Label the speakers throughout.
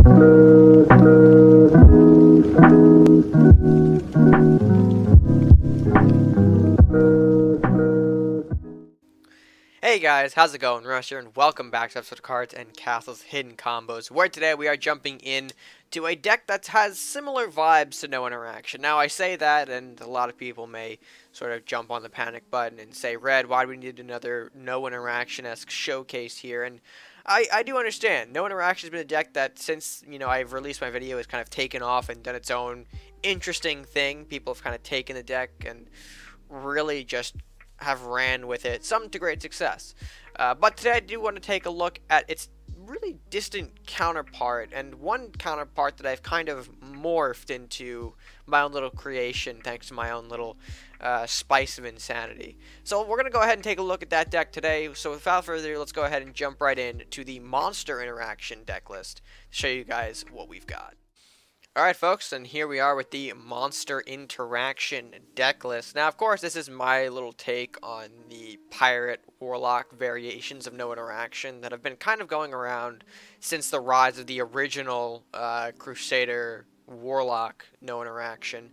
Speaker 1: Hey guys, how's it going? Rush here, and welcome back to episode of Cards and Castles Hidden Combos, where today we are jumping in to a deck that has similar vibes to No Interaction. Now, I say that, and a lot of people may sort of jump on the panic button and say, Red, why do we need another No Interaction-esque showcase here? And I do understand. No Interaction has been a deck that, since, I've released my video, has kind of taken off and done its own interesting thing. People have kind of taken the deck and really just have ran with it, some to great success. But today I do want to take a look at its really distant counterpart, and one counterpart that I've kind of morphed into my own little creation thanks to my own little spice of insanity. So we're going to go ahead and take a look at that deck today. So without further ado, let's go ahead and jump right in to the Monster Interaction deck list to show you guys what we've got. Alright folks, and here we are with the Monster Interaction deck list. Now, of course, this is my little take on the Pirate Warlock variations of No Interaction that have been kind of going around since the rise of the original Crusader Warlock No Interaction.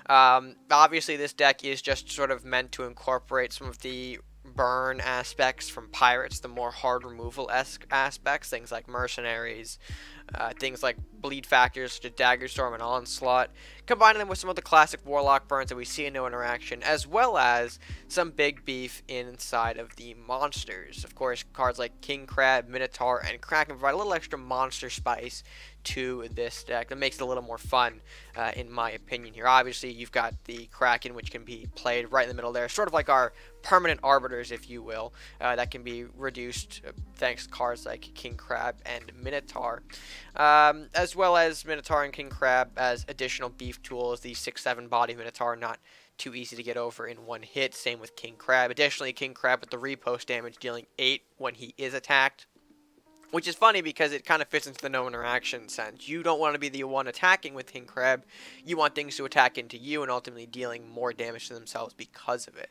Speaker 1: Obviously, this deck is just sort of meant to incorporate some of the burn aspects from Pirates, the more hard removal-esque aspects, things like Mercenaries, things like bleed factors such as Dagger Storm and Onslaught, combining them with some of the classic Warlock burns that we see in No Interaction, as well as some big beef inside of the monsters. Of course, cards like King Crab, Minotaur, and Kraken provide a little extra monster spice to this deck that makes it a little more fun, in my opinion here. Obviously, you've got the Kraken, which can be played right in the middle there, sort of like our permanent arbiters, if you will, that can be reduced thanks to cards like King Crab and Minotaur, as well as Minotaur and King Crab as additional beef tools. The 6/7 body Minotaur, not too easy to get over in one hit. Same with King Crab. Additionally, King Crab with the repost damage, dealing 8 when he is attacked, which is funny because it kind of fits into the No Interaction sense. You don't want to be the one attacking with King Crab. You want things to attack into you and ultimately dealing more damage to themselves because of it.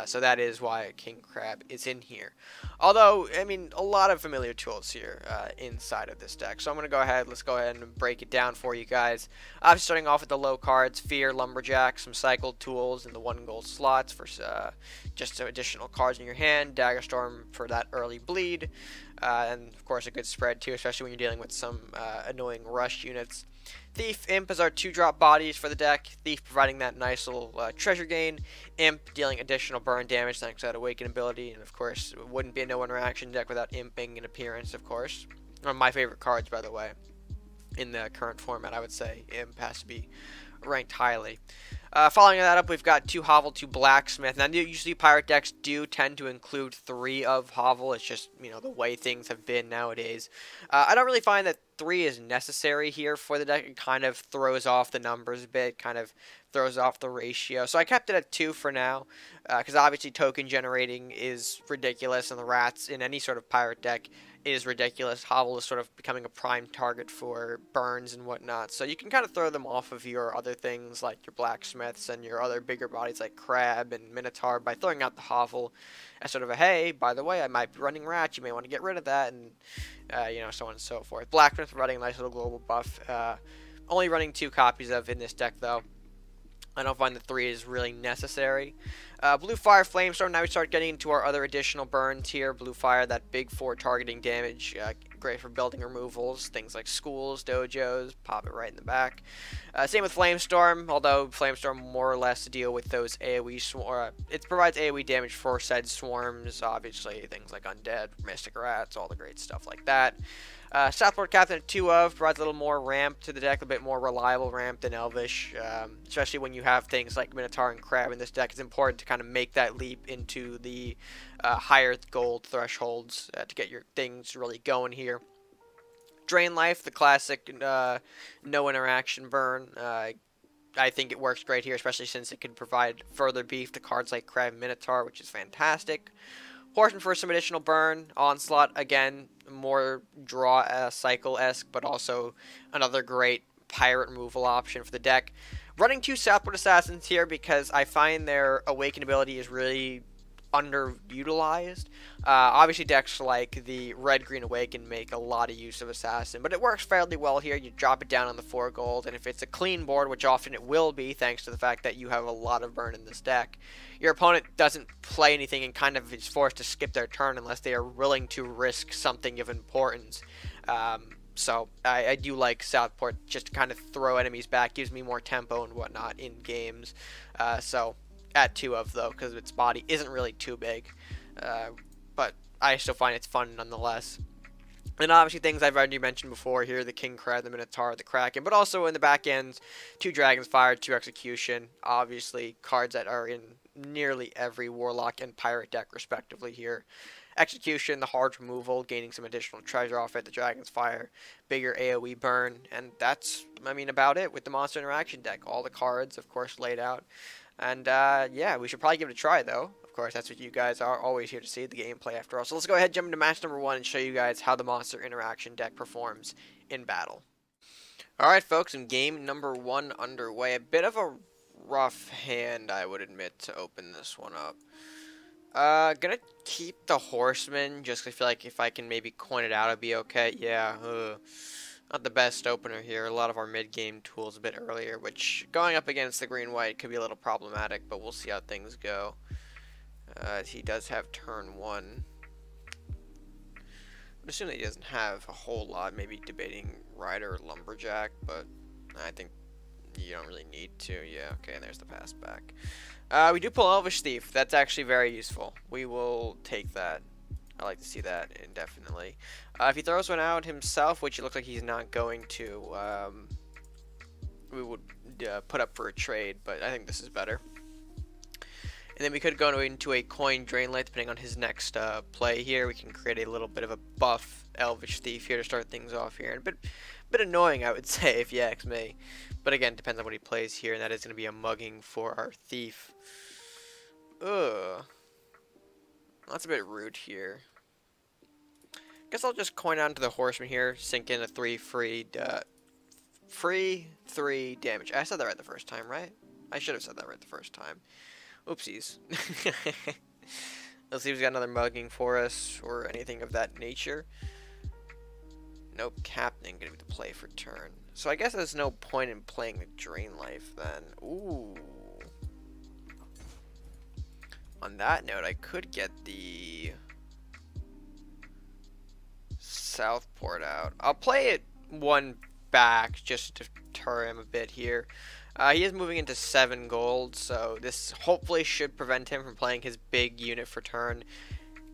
Speaker 1: So that is why King Crab is in here. Although, I mean, a lot of familiar tools here inside of this deck. So I'm going to let's go ahead and break it down for you guys. I'm starting off with the low cards: Fear, Lumberjack, some cycled tools in the 1 gold slots for just some additional cards in your hand. Dagger Storm for that early bleed. And of course a good spread too, especially when you're dealing with some annoying rush units. Thief, Imp as our 2-drop bodies for the deck. Thief providing that nice little treasure gain. Imp dealing additional burn damage thanks to that Awaken ability. And of course, it wouldn't be a No Interaction deck without Imp making an appearance, of course. One of my favorite cards, by the way, in the current format. I would say Imp has to be ranked highly. Following that up, we've got 2 Hovel, 2 Blacksmith. Now, usually pirate decks do tend to include 3 of Hovel. It's just, the way things have been nowadays. I don't really find that 3 is necessary here for the deck. It kind of throws off the numbers a bit, kind of throws off the ratio. So I kept it at 2 for now, because obviously token generating is ridiculous, and the rats in any sort of pirate deck is ridiculous. Hovel is sort of becoming a prime target for burns and whatnot, so you can kind of throw them off of your other things like your Blacksmiths and your other bigger bodies like Crab and Minotaur by throwing out the Hovel as sort of a, hey, by the way, I might be running rats, you may want to get rid of that, and so on and so forth. Blacksmith running a nice little global buff. Only running 2 copies of in this deck though. I don't find the 3 is really necessary. Blue Fire, Flamestorm. Now we start getting into our other additional burns here. Blue Fire, that big 4 targeting damage. Great for building removals. Things like schools, dojos. Pop it right in the back. Same with Flamestorm, although Flamestorm more or less to deal with those AoE it provides AoE damage for said swarms. Obviously, things like Undead, Mystic Rats, all the great stuff like that. Southport Captain at 2 of provides a little more ramp to the deck, a bit more reliable ramp than Elvish, especially when you have things like Minotaur and Crab in this deck. It's important to kind of make that leap into the higher gold thresholds to get your things really going here. Drain Life, the classic no interaction burn. I think it works great here, especially since it can provide further beef to cards like Crab and Minotaur, which is fantastic. Horseman for some additional burn. Onslaught, again, more draw cycle-esque, but also another great pirate removal option for the deck. Running 2 Southport Assassins here because I find their Awaken ability is really underutilized. Obviously, decks like the Red Green Awaken make a lot of use of Assassin, but it works fairly well here. You drop it down on the 4 gold, and if it's a clean board, which often it will be, thanks to the fact that you have a lot of burn in this deck, your opponent doesn't play anything and kind of is forced to skip their turn unless they are willing to risk something of importance. So I do like Southport just to kind of throw enemies back, gives me more tempo and whatnot in games. So at 2 of though, because its body isn't really too big, but I still find it's fun nonetheless. And obviously things I've already mentioned before here, the King Crab, the Minotaur, the Kraken, but also in the back ends, 2 Dragon's Fire, 2 Execution, obviously cards that are in nearly every Warlock and Pirate deck respectively here. Execution, the hard removal, gaining some additional treasure off it, the Dragon's Fire, bigger AoE burn, and that's, I mean, about it with the Monster Interaction deck. All the cards, of course, laid out. And yeah, we should probably give it a try, though. Of course, that's what you guys are always here to see, the gameplay after all. So let's go ahead and jump into match number 1 and show you guys how the Monster Interaction deck performs in battle. Alright, folks, in game number 1 underway. A bit of a rough hand, I would admit, to open this one up. Gonna keep the Horseman, just 'cause I feel like if I can maybe coin it out, it'd be okay. Yeah, not the best opener here. A lot of our mid-game tools a bit earlier, which going up against the green-white could be a little problematic, but we'll see how things go. He does have turn 1. I'm assuming he doesn't have a whole lot, maybe debating Rider or Lumberjack, but I think you don't really need to. Yeah, okay, and there's the pass back. We do pull Elvish Thief. That's actually very useful. We will take that. I like to see that indefinitely. If he throws one out himself, which it looks like he's not going to, we would put up for a trade, but I think this is better. And then we could go into a coin drain light depending on his next play here. We can create a little bit of a buff Elvish Thief here to start things off here. And a bit annoying, I would say, if you ask me. But again, depends on what he plays here, and that is going to be a mugging for our Thief. Ugh. That's a bit rude here. Guess I'll just coin out into the Horseman here, sink in a 3 free 3 damage. I said that right the first time, right? I should have said that right the first time. Oopsies. Let's see if he's got another mugging for us or anything of that nature. Nope, Captain gonna be the play for turn. So I guess there's no point in playing the Drain Life then. Ooh. On that note, I could get the Southport out. I'll play it 1 back just to deter him a bit here. He is moving into 7 gold, so this hopefully should prevent him from playing his big unit for turn.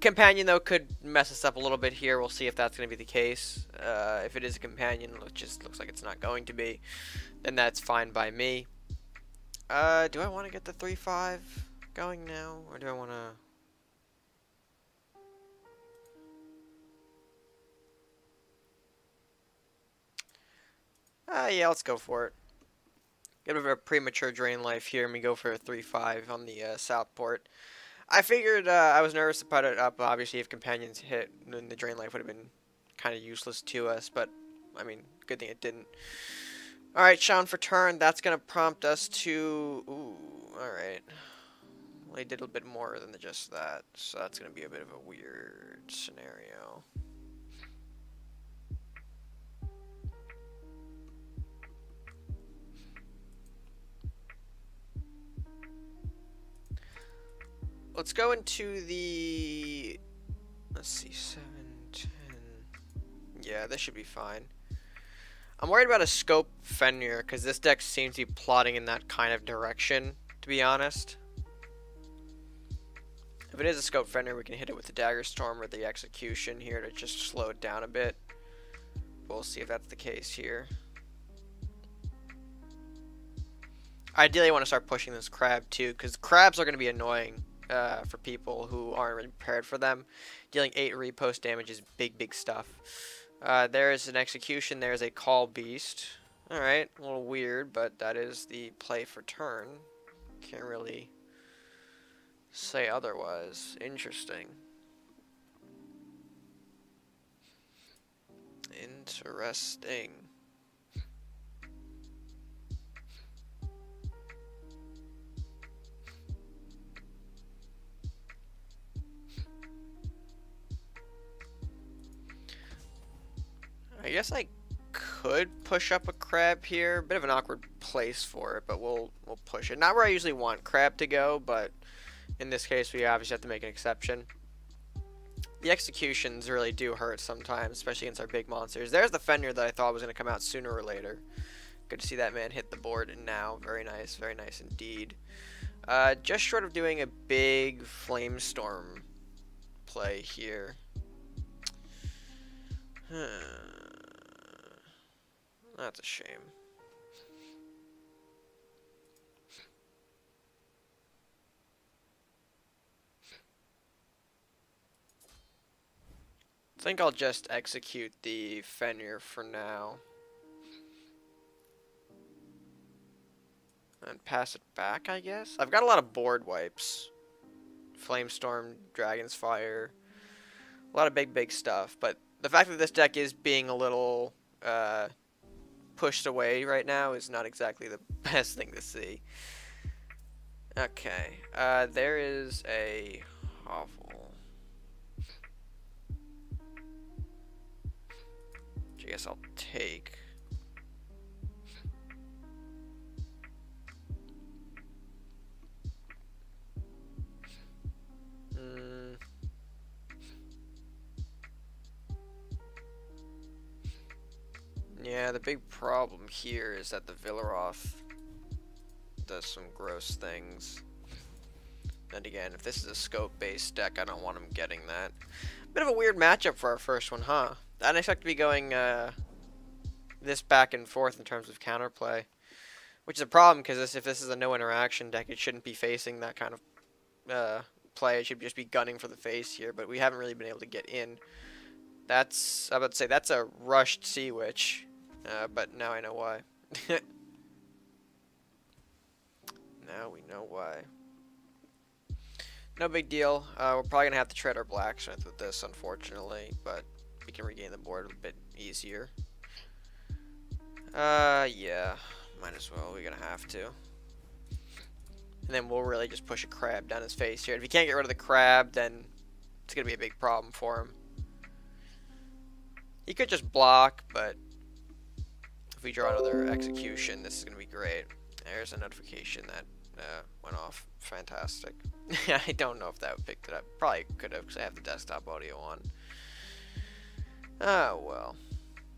Speaker 1: Companion, though, could mess us up a little bit here. We'll see if that's going to be the case. If it is a companion, which just looks like it's not going to be, then that's fine by me. Do I want to get the 3-5 going now, or do I want to... yeah, let's go for it. Get a premature Drain Life here, and we go for a 3-5 on the Southport. I figured I was nervous to put it up. Obviously, if Companions hit, then the Drain Life would have been kind of useless to us. But, I mean, good thing it didn't. Alright, Sean for turn. That's going to prompt us to... Ooh, alright. Well, he did a bit more than just that. So that's going to be a bit of a weird scenario. Let's go into the, let's see, 7, 10. Yeah, this should be fine. I'm worried about a Scope Fenrir, because this deck seems to be plotting in that kind of direction, to be honest. If it is a Scope Fenrir, we can hit it with the Dagger Storm or the Execution here to just slow it down a bit. We'll see if that's the case here. Ideally, I want to start pushing this Crab, too, because crabs are going to be annoying. For people who aren't really prepared for them. Dealing 8 repost damage is big stuff. There's an Execution, there's a Call Beast. Alright, a little weird, but that is the play for turn. Can't really say otherwise. Interesting. Interesting. guess I could push up a crab here. Bit of an awkward place for it, but we'll push it. Not where I usually want crab to go, but in this case we obviously have to make an exception. The executions really do hurt sometimes, especially against our big monsters. There's the Fenrir that I thought was going to come out sooner or later. Good to see that man hit the board, and now very nice indeed. Just short of doing a big Flamestorm play here. That's a shame. I think I'll just execute the Fenrir for now. And pass it back, I guess? I've got a lot of board wipes. Flamestorm, Dragon's Fire. A lot of big stuff. But the fact that this deck is being a little pushed away right now is not exactly the best thing to see. Okay. There is a hovel. Which I guess I'll take. Yeah, the big problem here is that the Villaroth does some gross things. And again, if this is a scope-based deck, I don't want him getting that. Bit of a weird matchup for our first one, huh? I didn't expect to be going this back and forth in terms of counterplay. Which is a problem, because if this is a no interaction deck, it shouldn't be facing that kind of play. It should just be gunning for the face here, but we haven't really been able to get in. That's, I was about to say, that's a rushed Sea Witch. But now I know why. Now we know why. No big deal. We're probably going to have to tread our blacksmith with this, unfortunately. But we can regain the board a bit easier. Yeah. Might as well. We're going to have to. And then we'll really just push a crab down his face here. If he can't get rid of the crab, then it's going to be a big problem for him. He could just block, but if we draw another execution, this is going to be great. There's a notification that went off. Fantastic. I don't know if that picked it up. Probably could have, because I have the desktop audio on. Oh, well.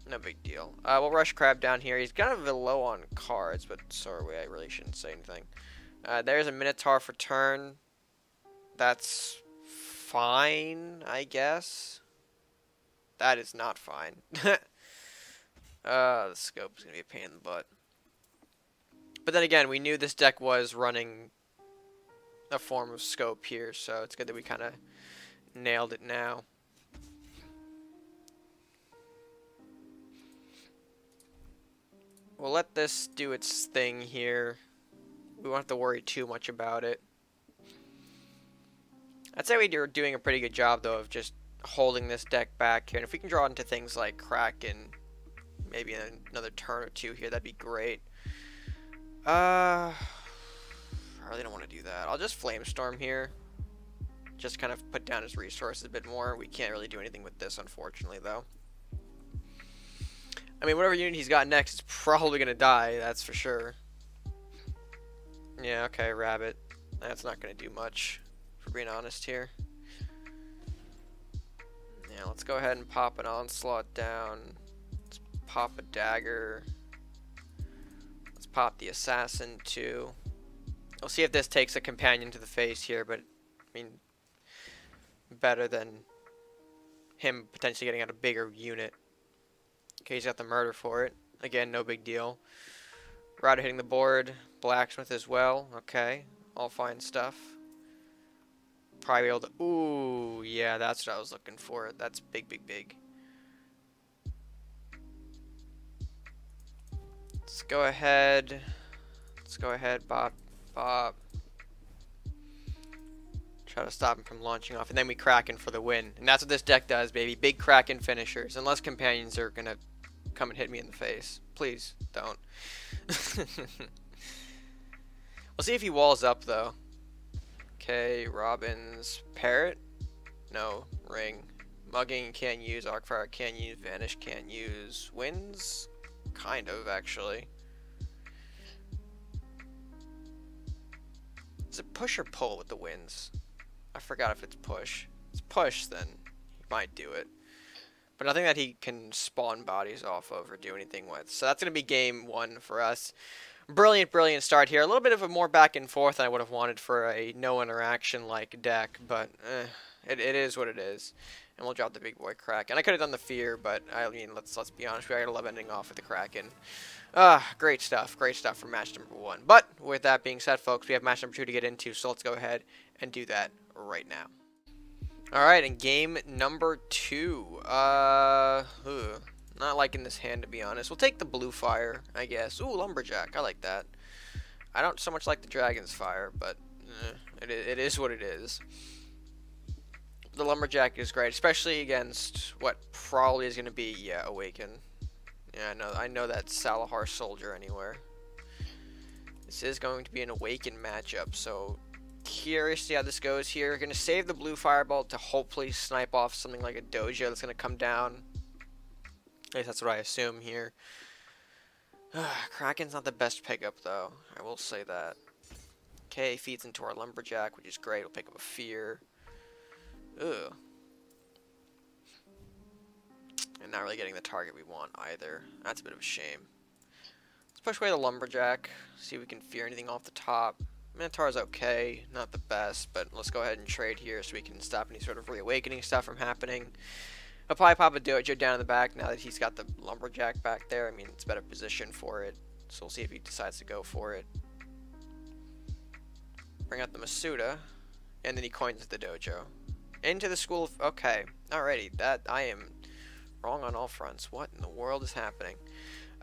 Speaker 1: No big deal. We'll rush crab down here. He's kind of low on cards, but sorry, I really shouldn't say anything. There's a Minotaur for turn. That's fine, I guess. That is not fine. The scope is going to be a pain in the butt. But then again, we knew this deck was running a form of scope here, so it's good that we kind of nailed it now. We'll let this do its thing here. We won't have to worry too much about it. I'd say we're doing a pretty good job, though, of just holding this deck back here. And if we can draw into things like Kraken, maybe in another turn or two here, that'd be great. I really don't want to do that. I'll just Flamestorm here. Just kind of put down his resources a bit more. We can't really do anything with this, unfortunately, though. I mean, whatever unit he's got next is probably going to die, that's for sure. Yeah, okay, Rabbit. That's not going to do much, for being honest here. Yeah, let's go ahead and pop an Onslaught down. Let's pop a Dagger. Let's pop the Assassin, too. We'll see if this takes a companion to the face here, but, I mean, better than him potentially getting out a bigger unit. Okay, he's got the murder for it. Again, no big deal. Router hitting the board. Blacksmith as well. Okay, all fine stuff. Probably be able to... Ooh, yeah, that's what I was looking for. That's big, big, big. Let's go ahead. Let's go ahead, Bob. Try to stop him from launching off. And then we Kraken for the win. And that's what this deck does, baby. Big Kraken finishers. Unless companions are going to come and hit me in the face. Please, don't. We'll see if he walls up, though. Okay, Robin's Parrot. No, Ring. Mugging can't use, Arcfire can't use, Vanish can't use, Winds? Kind of, actually. Is it push or pull with the Winds? I forgot if it's push. If it's push, then he might do it. But nothing that he can spawn bodies off of or do anything with. So that's going to be game 1 for us. Brilliant, brilliant start here. A little bit of a more back and forth than I would have wanted for a no interaction like deck, but it is what it is. And we'll drop the big boy Kraken. I could have done the fear, but I mean, let's be honest. We gotta love ending off with the Kraken. Great stuff for match number 1. But with that being said, folks, we have match number 2 to get into, so let's go ahead and do that right now. Alright, in game number 2, not liking this hand, to be honest. We'll take the blue fire, I guess. Ooh, lumberjack, I like that. I don't so much like the dragon's fire, but it is what it is. The lumberjack is great, especially against what probably is going to be, yeah, awaken. Yeah, I know that Salahar soldier anywhere. This is going to be an awaken matchup, so curious to see how this goes here. Going to save the blue fireball to hopefully snipe off something like a dojo that's going to come down. At least that's what I assume here. Kraken's not the best pickup, though. I will say that. Okay, feeds into our lumberjack, which is great. We'll pick up a fear. Ugh. And not really getting the target we want either. That's a bit of a shame. Let's push away the lumberjack. See if we can fear anything off the top. Minotaur's okay, not the best, but let's go ahead and trade here so we can stop any sort of reawakening stuff from happening. I'll probably pop a dojo down in the back now that he's got the lumberjack back there. I mean, it's a better position for it, so we'll see if he decides to go for it. Bring out the Masuda, and then he coins the dojo. Into the school of... Okay, alrighty, that... I am wrong on all fronts. What in the world is happening?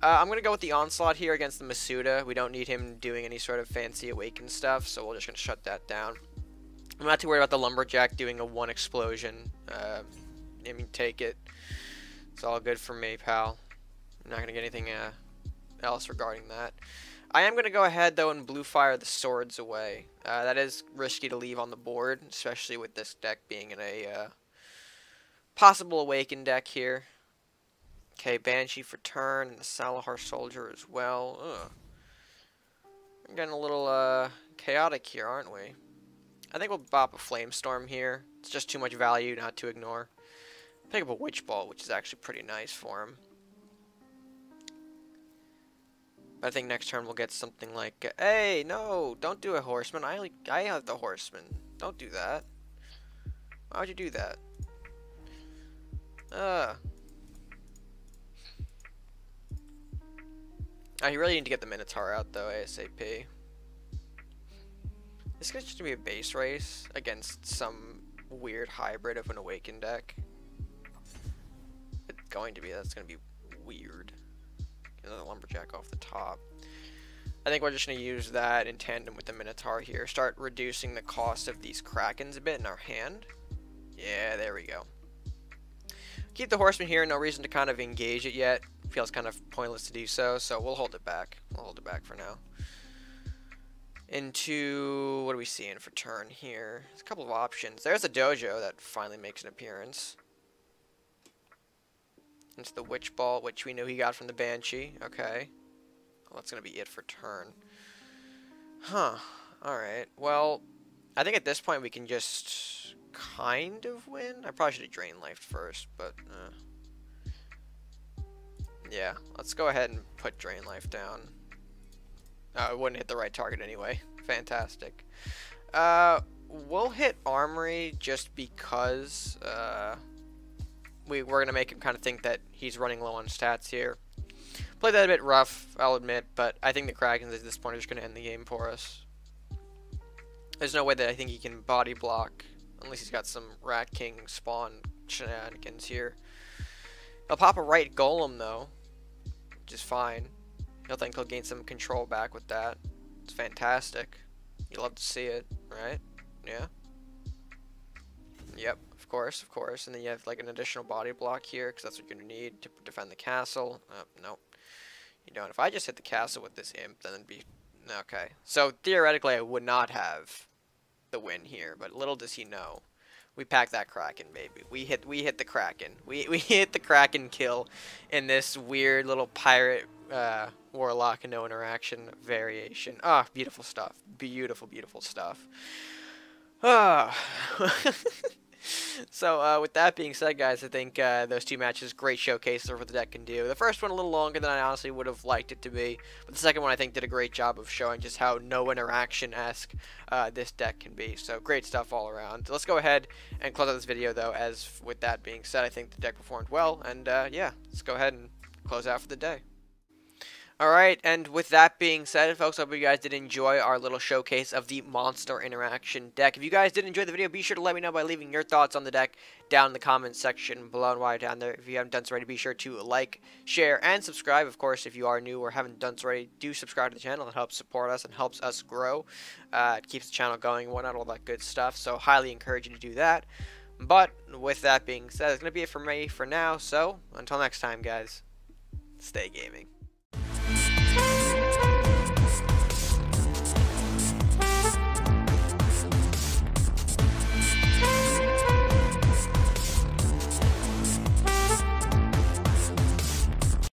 Speaker 1: I'm going to go with the Onslaught here against the Masuda. We don't need him doing any sort of fancy awaken stuff, so we're just going to shut that down. I'm not too worried about the lumberjack doing a 1 explosion. I mean, take it. It's all good for me, pal. I'm not going to get anything else regarding that. I am going to go ahead, though, and blue fire the swords away. That is risky to leave on the board, especially with this deck being in a possible awaken deck here. Okay, Banshee for turn, and the Salahar soldier as well. Ugh. We're getting a little chaotic here, aren't we? I think we'll bop a Flamestorm here. It's just too much value not to ignore. Pick up a Witch Ball, which is actually pretty nice for him. But I think next turn we'll get something like, hey, no, don't do a Horseman. I have the Horseman. Don't do that. Why would you do that? You really need to get the Minotaur out, though, ASAP. This guy's just going to be a base race against some weird hybrid of an Awakened deck. It's going to be. That's going to be weird. Get another Lumberjack off the top. I think we're just going to use that in tandem with the Minotaur here. Start reducing the cost of these Krakens a bit in our hand. Yeah, there we go. Keep the Horseman here. No reason to kind of engage it yet. Feels kind of pointless to do so, so we'll hold it back. We'll hold it back for now. Into... what are we seeing for turn here? There's a couple of options. There's a Dojo that finally makes an appearance. Into the Witch Ball, which we knew he got from the Banshee. Okay. Well, that's going to be it for turn. Huh. Alright. Well, I think at this point we can just kind of win. I probably should have Drain Life first, but... yeah, let's go ahead and put Drain Life down. It wouldn't hit the right target anyway. Fantastic. We'll hit Armory just because we're going to make him kind of think that he's running low on stats here. Played that a bit rough, I'll admit, but I think the Krakens at this point are just going to end the game for us. There's no way that I think he can body block, unless he's got some Rat King spawn shenanigans here. He'll pop a right Golem, though, which is fine. He'll think he'll gain some control back with that. It's fantastic. You love to see it, right? Yeah? Yep, of course. And then you have like an additional body block here, because that's what you're going to need to defend the castle. Nope. You don't. If I just hit the castle with this imp, then it'd be... okay. So, theoretically, I would not have the win here, but little does he know. We pack that Kraken, baby. We hit the Kraken. We hit the Kraken kill in this weird little pirate Warlock and no interaction variation. Ah, beautiful stuff. Beautiful, beautiful stuff. Ah. So, with that being said, guys, I think those two matches, great showcases of what the deck can do. The first one a little longer than I honestly would have liked it to be, but the second one I think did a great job of showing just how no interaction-esque this deck can be. So, great stuff all around. Let's go ahead and close out this video, though, as with that being said, I think the deck performed well, and yeah, let's go ahead and close out for the day. Alright, and with that being said, folks, I hope you guys did enjoy our little showcase of the Monster Interaction deck. If you guys did enjoy the video, be sure to let me know by leaving your thoughts on the deck down in the comments section below and while you're down there. If you haven't done so already, be sure to like, share, and subscribe. Of course, if you are new or haven't done so already, do subscribe to the channel. It helps support us and helps us grow. It keeps the channel going and whatnot, all that good stuff. So, highly encourage you to do that. But, with that being said, it's going to be it for me for now. So, until next time, guys, stay gaming.